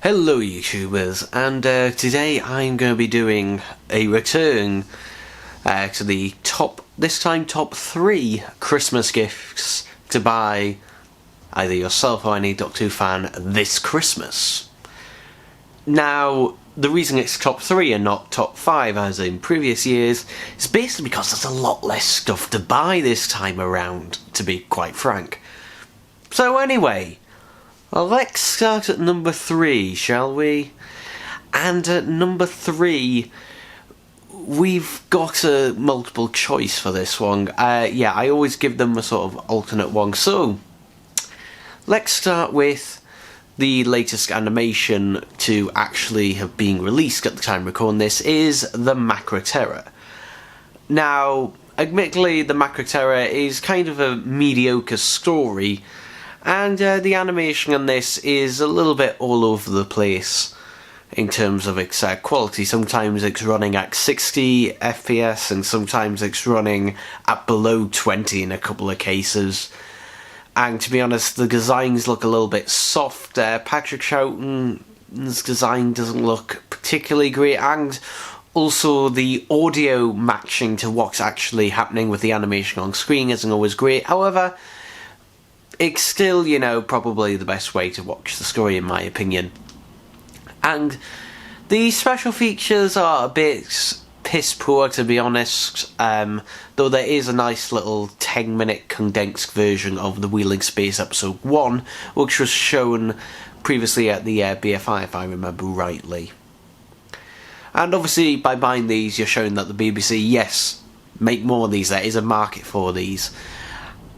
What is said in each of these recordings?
Hello YouTubers, and today I'm going to be doing a return to the top 3 Christmas gifts to buy either yourself or any Doctor Who fan this Christmas. Now, the reason it's top 3 and not top 5 as in previous years is basically because there's a lot less stuff to buy this time around, to be quite frank. So anyway, let's start at number 3, shall we? And at number 3, we've got a multiple choice for this one. Yeah, I always give them a sort of alternate one. So, let's start with the latest animation to actually have been released at the time of recording this is the Macra Terror. Now, admittedly, the Macra Terror is kind of a mediocre story, and the animation on this is a little bit all over the place in terms of its quality. Sometimes it's running at 60 FPS and sometimes it's running at below 20 in a couple of cases. And to be honest, the designs look a little bit soft. Patrick Troughton's design doesn't look particularly great, and also the audio matching to what's actually happening with the animation on screen isn't always great. However, it's still, you know, probably the best way to watch the story in my opinion. And the special features are a bit piss poor, to be honest, though there is a nice little 10-minute condensed version of the Wheeling Space episode 1, which was shown previously at the BFI, if I remember rightly. And obviously by buying these you're showing that the BBC, yes, make more of these, there is a market for these.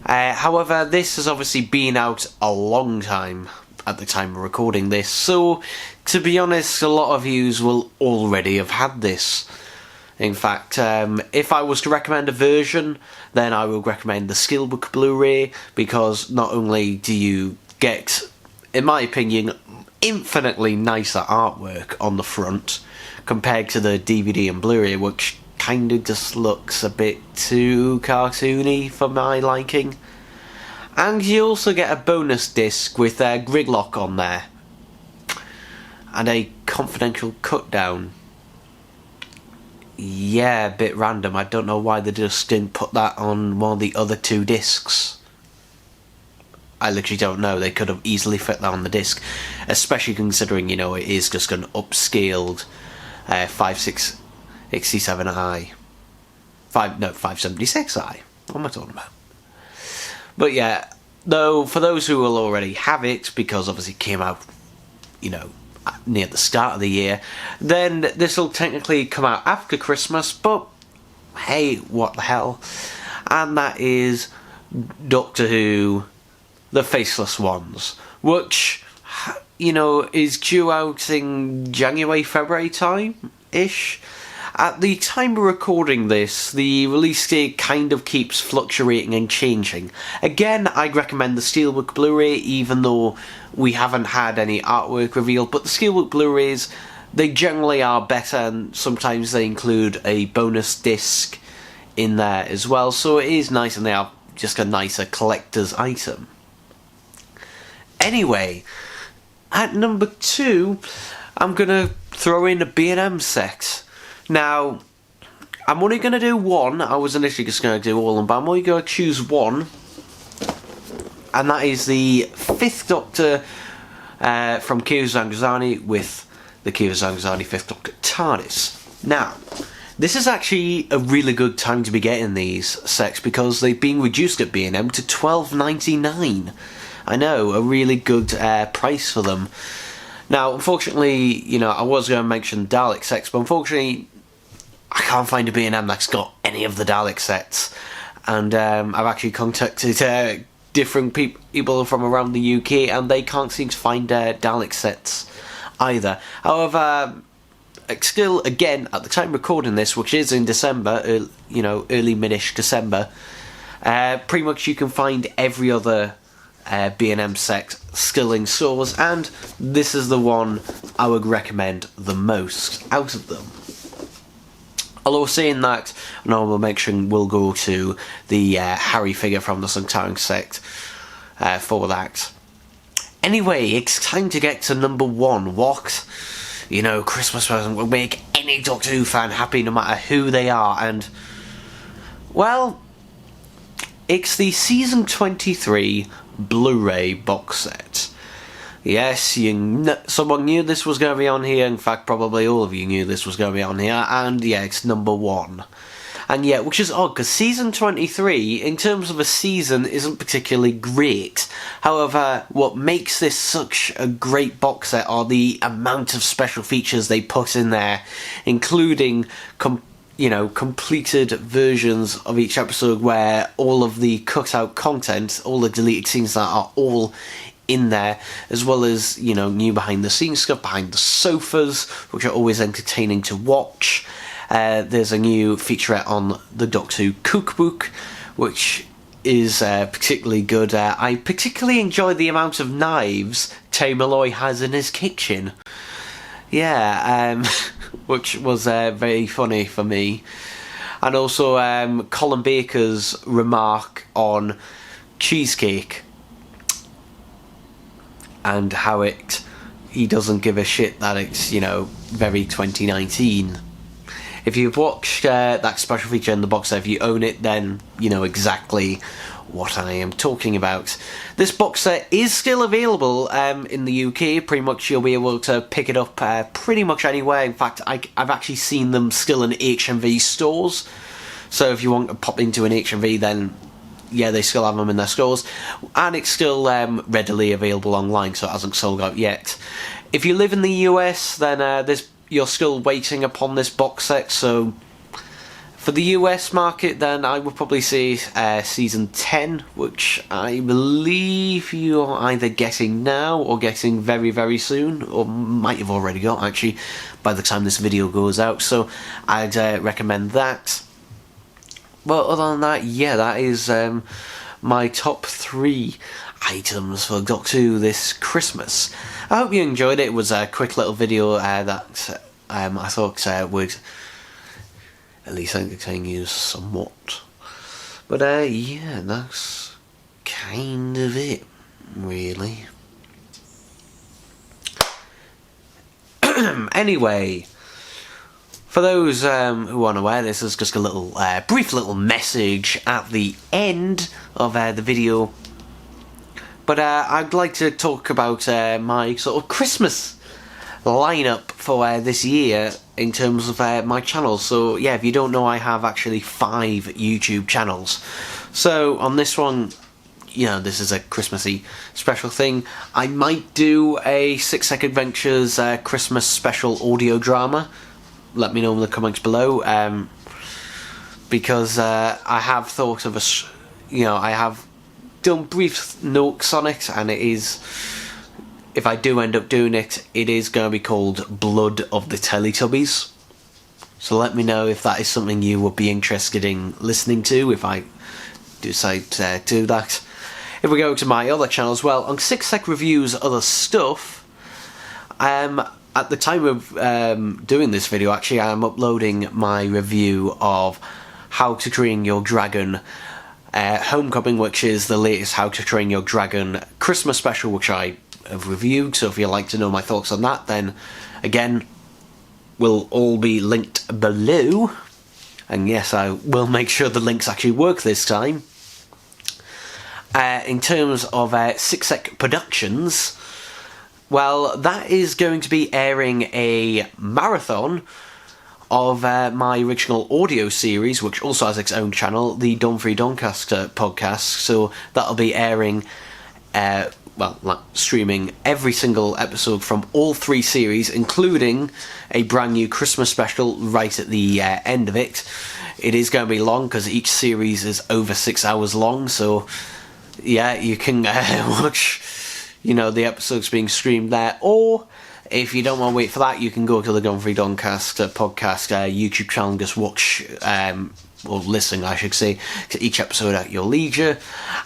However, this has obviously been out a long time at the time of recording this, so to be honest, a lot of yous will already have had this. In fact, if I was to recommend a version, then I would recommend the Steelbook Blu-ray, because not only do you get, in my opinion, infinitely nicer artwork on the front compared to the DVD and Blu-ray, which kind of just looks a bit too cartoony for my liking. And you also get a bonus disc with a gridlock on there and a confidential cut down. Yeah, a bit random. I don't know why they just didn't put that on one of the other 2 discs. I literally don't know. They could have easily fit that on the disc, especially considering, you know, it is just an upscaled 5667i. 576i. What am I talking about? But yeah, though, for those who will already have it, because obviously it came out, you know, near the start of the year, then this will technically come out after Christmas, but hey, what the hell. And that is Doctor Who, the Faceless Ones, which, you know, is due out in January, February time-ish. At the time of recording this, the release date kind of keeps fluctuating and changing. Again, I'd recommend the Steelbook Blu-ray, even though we haven't had any artwork revealed, but the Steelbook Blu-rays, they generally are better, and sometimes they include a bonus disc in there as well, so it is nice and they are just a nicer collector's item. Anyway, at number 2, I'm going to throw in a B&M set. Now, I'm only going to do one. I was initially just going to do all of them, but I'm only going to choose one. And that is the 5th Doctor from Kira Zangazani with the Kira Zangazani 5th Doctor TARDIS. Now, this is actually a really good time to be getting these sets because they've been reduced at B&M to $12.99. I know, a really good price for them. Now, unfortunately, you know, I was going to mention Dalek sets, but unfortunately, I can't find a B&M that's got any of the Dalek sets. And I've actually contacted different people from around the UK, and they can't seem to find Dalek sets either. However, still, again, at the time of recording this, which is in December, you know, early mid-ish December, pretty much you can find every other B&M set still in stores, and this is the one I would recommend the most out of them. Although saying that, an honourable mention will go to the Harry figure from the Suntown set for that. Anyway, it's time to get to number 1. What, Christmas present will make any Doctor Who fan happy no matter who they are, and, well, it's the Season 23 Bluray Box Set. Yes, someone knew this was going to be on here. In fact, probably all of you knew this was going to be on here. And yeah, it's number 1. And yeah, which is odd, because Season 23, in terms of a season, isn't particularly great. However, what makes this such a great box set are the amount of special features they put in there, including completed versions of each episode where all of the cut-out content, all the deleted scenes that are all in there, as well as, new behind-the-scenes stuff, behind the sofas, which are always entertaining to watch. There's a new featurette on the Doctor Who cookbook, which is particularly good. I particularly enjoy the amount of knives Terry Malloy has in his kitchen. Yeah, which was very funny for me. And also Colin Baker's remark on cheesecake and how he doesn't give a shit that it's, very 2019. If you've watched that special feature in the box set, if you own it, then you know exactly what I am talking about. This box set is still available in the UK. Pretty much you'll be able to pick it up pretty much anywhere. In fact, I've actually seen them still in HMV stores. So if you want to pop into an HMV, then yeah, they still have them in their stores. And it's still readily available online, so it hasn't sold out yet. If you live in the US, then you're still waiting upon this box set, so for the US market, then I would probably say Season 10, which I believe you're either getting now or getting very, very soon, or might have already got, actually, by the time this video goes out, so I'd recommend that. But other than that, yeah, that is my top 3 items for Doctor Who this Christmas. I hope you enjoyed it. It was a quick little video that I thought would at least entertain you somewhat. But yeah, that's kind of it, really. Anyway, for those who aren't aware, this is just a little brief little message at the end of the video. But I'd like to talk about my sort of Christmas lineup for this year in terms of my channels. So yeah, if you don't know, I have actually 5 YouTube channels. So on this one, this is a Christmassy special thing. I might do a 6 Sec Adventures Christmas special audio drama. Let me know in the comments below, because I have thought of I have done brief notes on it, and it is, if I do end up doing it, it is going to be called Blood of the Teletubbies. So let me know if that is something you would be interested in listening to, if I decide to do that. If we go to my other channel as well, on 6 Sec Reviews Other Stuff, at the time of doing this video, actually, I am uploading my review of How to Train Your Dragon Homecoming, which is the latest How to Train Your Dragon Christmas special, which I have reviewed. So if you'd like to know my thoughts on that, then again, will all be linked below. And yes, I will make sure the links actually work this time. In terms of 6 Sec Productions, well, that is going to be airing a marathon of my original audio series, which also has its own channel, the Donfrey Doncaster podcast. So that'll be airing, streaming every single episode from all 3 series, including a brand new Christmas special right at the end of it. It is going to be long because each series is over 6 hours long, so yeah, you can watch the episodes being streamed there, or if you don't want to wait for that, you can go to the Donfrey Doncaster podcast YouTube channel and just watch, or listen, I should say, to each episode at your leisure.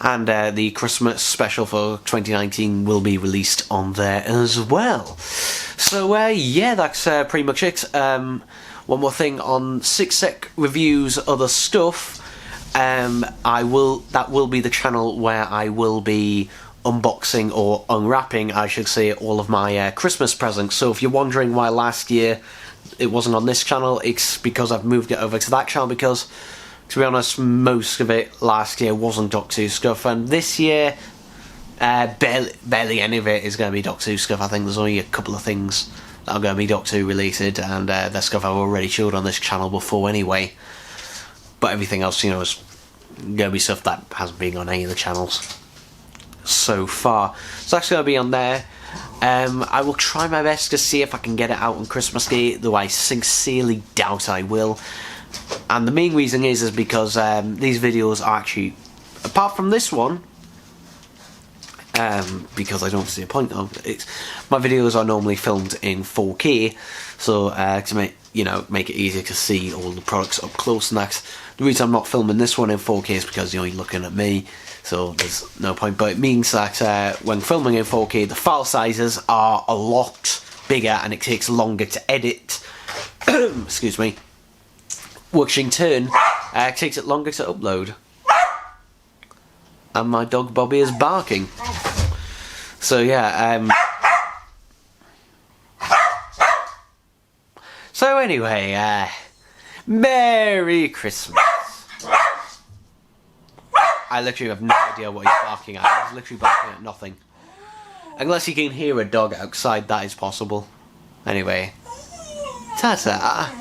And the Christmas special for 2019 will be released on there as well. So yeah, that's pretty much it. One more thing on 6 Sec Reviews Other Stuff. That will be the channel where I will be unboxing, or unwrapping, I should say, all of my Christmas presents. So if you're wondering why last year it wasn't on this channel, it's because I've moved it over to that channel, because, to be honest, most of it last year wasn't Doctor Who stuff, and this year, barely any of it is going to be Doctor Who stuff. I think there's only a couple of things that are going to be Doctor Who related, and the stuff I've already showed on this channel before anyway. But everything else, you know, is going to be stuff that hasn't been on any of the channels so far. So that's going to be on there. I will try my best to see if I can get it out on Christmas Day, though I sincerely doubt I will. And the main reason is because these videos are actually, apart from this one, because I don't see a point of it, my videos are normally filmed in 4K, so to make it easier to see all the products up close and that. The reason I'm not filming this one in 4K is because you're looking at me, so there's no point. But it means that when filming in 4K, the file sizes are a lot bigger and it takes longer to edit. Excuse me. Which in turn takes it longer to upload. And my dog Bobby is barking. So yeah, so anyway, Merry Christmas. I literally have no idea what he's barking at. He's literally barking at nothing. Unless you can hear a dog outside, that is possible. Anyway, ta-ta.